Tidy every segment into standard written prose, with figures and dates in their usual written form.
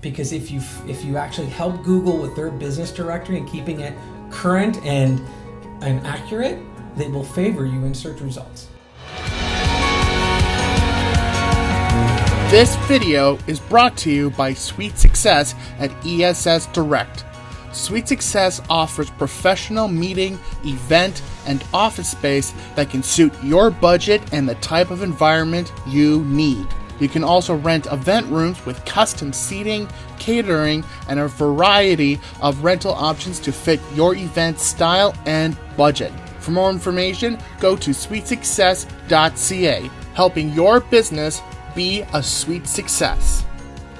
because if you actually help Google with their business directory and keeping it current and accurate, they will favor you in search results. This video is brought to you by Sweet Success at ESS Direct. Sweet Success offers professional meeting, event, and office space that can suit your budget and the type of environment you need. You can also rent event rooms with custom seating, catering, and a variety of rental options to fit your event style and budget. For more information, go to sweetsuccess.ca, helping your business be a sweet success.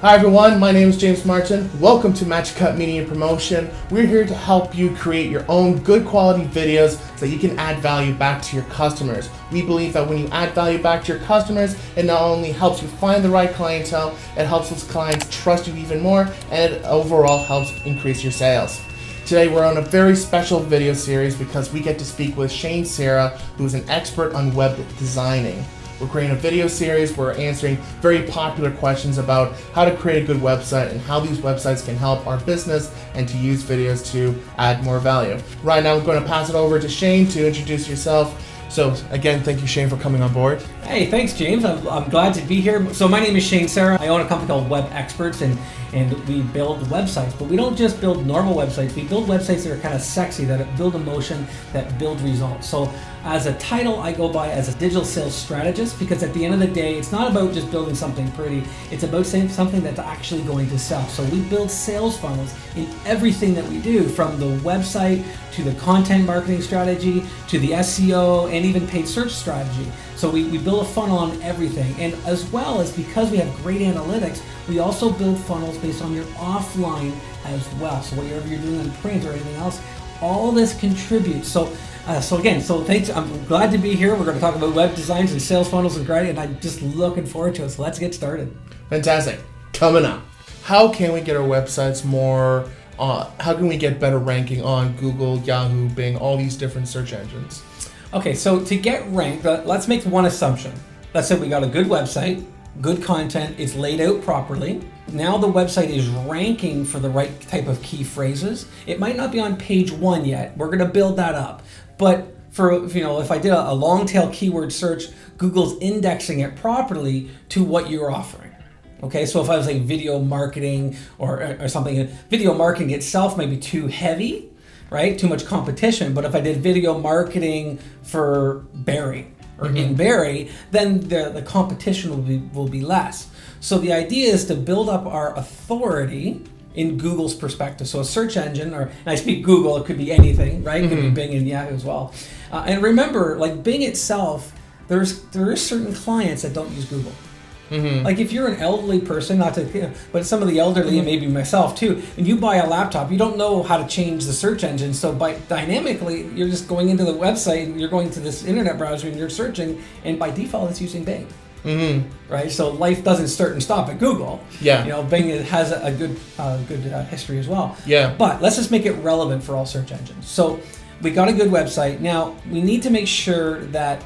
Hi everyone, my name is James Martin. Welcome to Match Cut Media and Promotion. We're here to help you create your own good quality videos so that you can add value back to your customers. We believe that when you add value back to your customers, it not only helps you find the right clientele, it helps those clients trust you even more, and it overall helps increase your sales. Today we're on a very special video series because we get to speak with Shane SERRA, who is an expert on web designing. We're creating a video series where we're answering very popular questions about how to create a good website and how these websites can help our business and to use videos to add more value. Right now I'm going to pass it over to Shane to introduce yourself. So again, thank you Shane for coming on board. Hey, thanks James. I'm glad to be here. So my name is Shane SERRA. I own a company called WebXpertz and we build websites, but we don't just build normal websites. We build websites that are kind of sexy, that build emotion, that build results. So as a title, I go by as a digital sales strategist, because at the end of the day, it's not about just building something pretty. It's about saying something that's actually going to sell. So we build sales funnels in everything that we do, from the website to the content marketing strategy to the SEO and even paid search strategy. So we build a funnel on everything. And as well as, because we have great analytics, we also build funnels based on your offline as well. So whatever you're doing on print or anything else, all this contributes. So thanks. I'm glad to be here. We're going to talk about web designs and sales funnels and I'm just looking forward to it. So let's get started. Fantastic. Coming up. How can we get our websites more, how can we get better ranking on Google, Yahoo, Bing, all these different search engines? Okay, so to get ranked, let's make one assumption. Let's say we got a good website, good content, it's laid out properly. Now the website is ranking for the right type of key phrases. It might not be on page 1 yet. We're going to build that up. But if I did a long tail keyword search, Google's indexing it properly to what you're offering. Okay, so if I was like video marketing or something, video marketing itself may be too heavy, right? Too much competition. But if I did video marketing for Barrie or in Barrie, then the competition will be less. So the idea is to build up our authority in Google's perspective. So a search engine, and I speak Google, it could be anything, right? It could be Bing and Yahoo as well. And remember, like Bing itself, there are certain clients that don't use Google. Like if you're an elderly person, but some of the elderly and maybe myself too, and you buy a laptop, you don't know how to change the search engine. So dynamically, you're just going into the website and you're going to this internet browser and you're searching, and by default, it's using Bing. Right, so life doesn't start and stop at Google. Yeah, Bing has a good history as well. Yeah, but let's just make it relevant for all search engines. So we got a good website. Now we need to make sure that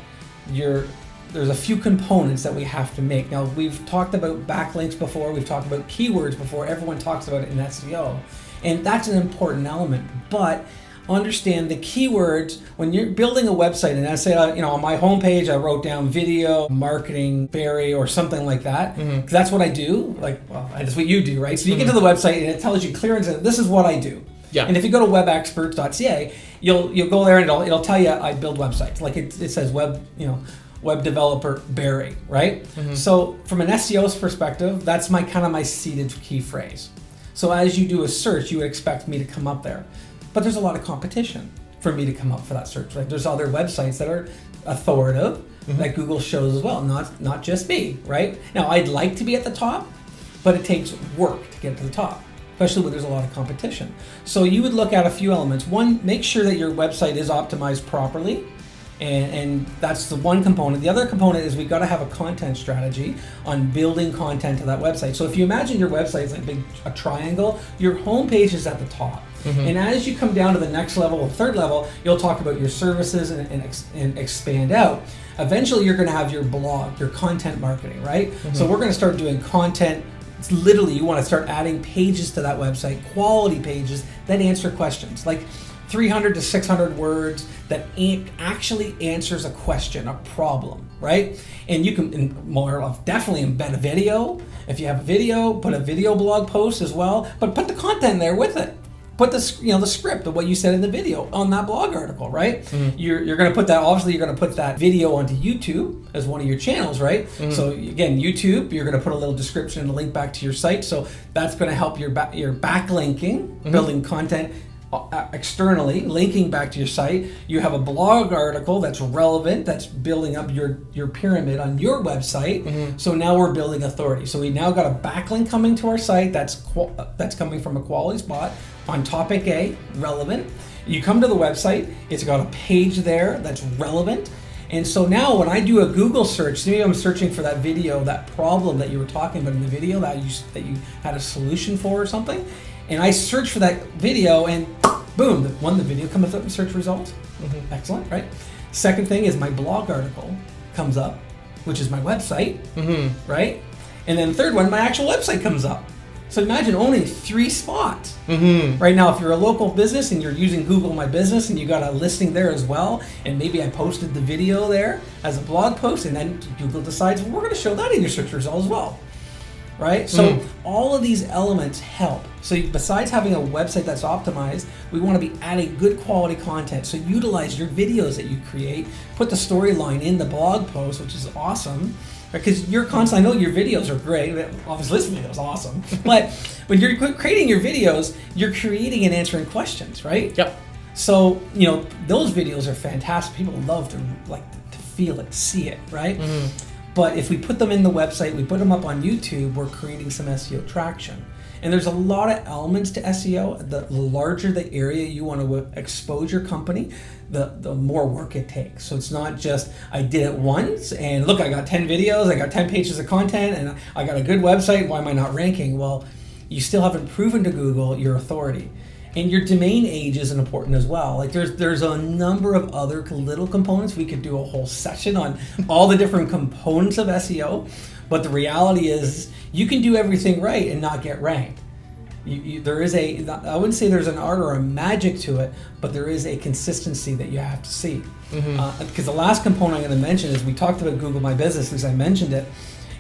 there's a few components that we have to make. Now we've talked about backlinks before. We've talked about keywords before. Everyone talks about it in SEO, and that's an important element. But understand the keywords when you're building a website. And I say, on my homepage, I wrote down video marketing Barrie or something like that. Because that's what I do. That's what you do, right? So you get to the website and it tells you clear and says, this is what I do. Yeah. And if you go to WebXpertz.ca, you'll go there and it'll tell you I build websites. Like it says web developer Barrie, right? So from an SEO's perspective, that's my seeded key phrase. So as you do a search, you would expect me to come up there. But there's a lot of competition for me to come up for that search. Right? There's other websites that are authoritative that Google shows as well, not just me, right? Now, I'd like to be at the top, but it takes work to get to the top, especially when there's a lot of competition. So you would look at a few elements. One, make sure that your website is optimized properly. And that's the one component. The other component is we've got to have a content strategy on building content to that website. So if you imagine your website is like a triangle, your homepage is at the top. And as you come down to the next level, or third level, you'll talk about your services and expand out. Eventually, you're going to have your blog, your content marketing, right? So we're going to start doing content It's literally, you want to start adding pages to that website, quality pages that answer questions, like 300 to 600 words that actually answers a question, a problem, right? And you can definitely embed a video. If you have a video, put a video blog post as well, but put the content there with it. Put the script of what you said in the video on that blog article, right? Mm-hmm. You're going to put that, obviously you're going to put that video onto YouTube as one of your channels, right? Mm-hmm. So again, YouTube, you're going to put a little description and a link back to your site. So that's going to help your backlinking, mm-hmm. building content externally, linking back to your site. You have a blog article that's relevant, that's building up your pyramid on your website. Mm-hmm. So now we're building authority. So we now got a backlink coming to our site that's coming from a quality spot on topic A, relevant. You come to the website, it's got a page there that's relevant. And so now when I do a Google search, maybe I'm searching for that video, that problem that you were talking about in the video that you had a solution for or something, and I search for that video and boom, the video comes up in search results. Mm-hmm. Excellent, right? Second thing is my blog article comes up, which is my website, mm-hmm. right? And then third one, my actual website comes up. So imagine owning 3 spots. Mm-hmm. Right now, if you're a local business and you're using Google My Business and you got a listing there as well, and maybe I posted the video there as a blog post, and then Google decides, well, we're going to show that in your search results as well. Right? So all of these elements help. So besides having a website that's optimized, we want to be adding good quality content. So utilize your videos that you create, put the storyline in the blog post, which is awesome. Because you're constantly, I know your videos are great, obviously this video is awesome, but when you're creating your videos, you're creating and answering questions, right? Yep. So, those videos are fantastic. People love to feel it, see it, right? Mm-hmm. But if we put them in the website, we put them up on YouTube, we're creating some SEO traction. And there's a lot of elements to SEO. The larger the area you want to expose your company, the more work it takes. So it's not just, I did it once and look, I got 10 videos, I got 10 pages of content, and I got a good website, why am I not ranking? Well, you still haven't proven to Google your authority. And your domain age is important as well. Like there's a number of other little components. We could do a whole session on all the different components of SEO, but the reality is you can do everything right and not get ranked. There is I wouldn't say there's an art or a magic to it, but there is a consistency that you have to see. Mm-hmm. Because the last component I'm going to mention is we talked about Google My Business, because I mentioned it,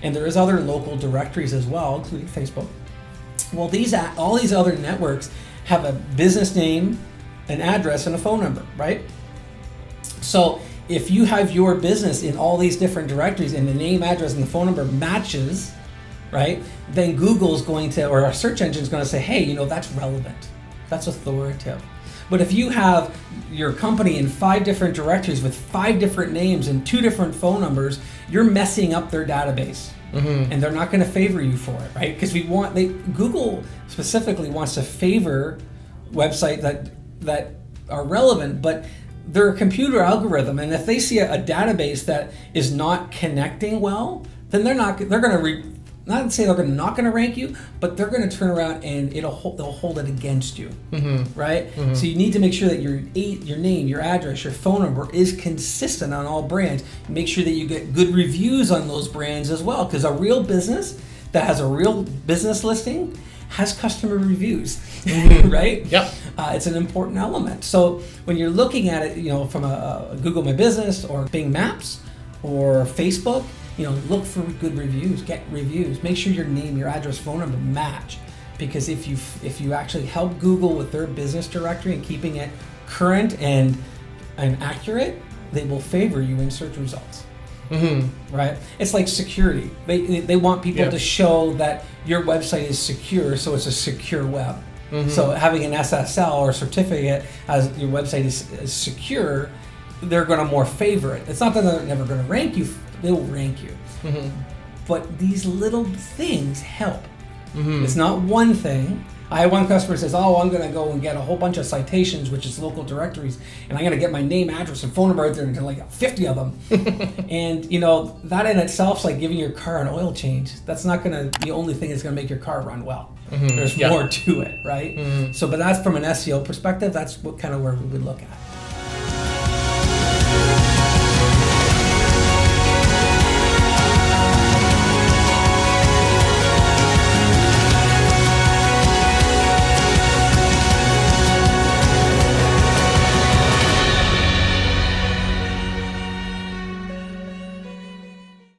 and there is other local directories as well, including Facebook. Well, all these other networks have a business name, an address, and a phone number, right? So if you have your business in all these different directories and the name, address, and the phone number matches, right, then Google's going to, or our search engine's going to say, hey, that's relevant. That's authoritative. But if you have your company in 5 different directories with 5 different names and 2 different phone numbers, you're messing up their database. Mm-hmm. And they're not going to favor you for it, right? Because Google specifically wants to favor websites that are relevant, but they're a computer algorithm, and if they see a database that is not connecting well, then they're not going to not say they're not going to rank you, but they're going to turn around and they'll hold it against you, mm-hmm. right? Mm-hmm. So you need to make sure that your name, your address, your phone number is consistent on all brands. Make sure that you get good reviews on those brands as well, because a real business that has a real business listing has customer reviews, mm-hmm. right? Yep. It's an important element. So when you're looking at it, from a Google My Business or Bing Maps or Facebook, look for good reviews, get reviews, make sure your name, your address, phone number match. Because if you actually help Google with their business directory and keeping it current and accurate, they will favor you in search results. Mm-hmm. Right? It's like security. They want people to show that your website is secure, so it's a secure web. Mm-hmm. So having an SSL or certificate as your website is secure, they're going to more favor it. It's not that they're never going to rank you. They will rank you. Mm-hmm. But these little things help. Mm-hmm. It's not one thing. I had one customer says, I'm going to go and get a whole bunch of citations, which is local directories, and I'm going to get my name, address, and phone number out there and get like 50 of them. And, that in itself is like giving your car an oil change. That's not going to be the only thing that's going to make your car run well. Mm-hmm. There's more to it, right? Mm-hmm. So, but that's from an SEO perspective, that's where we would look at.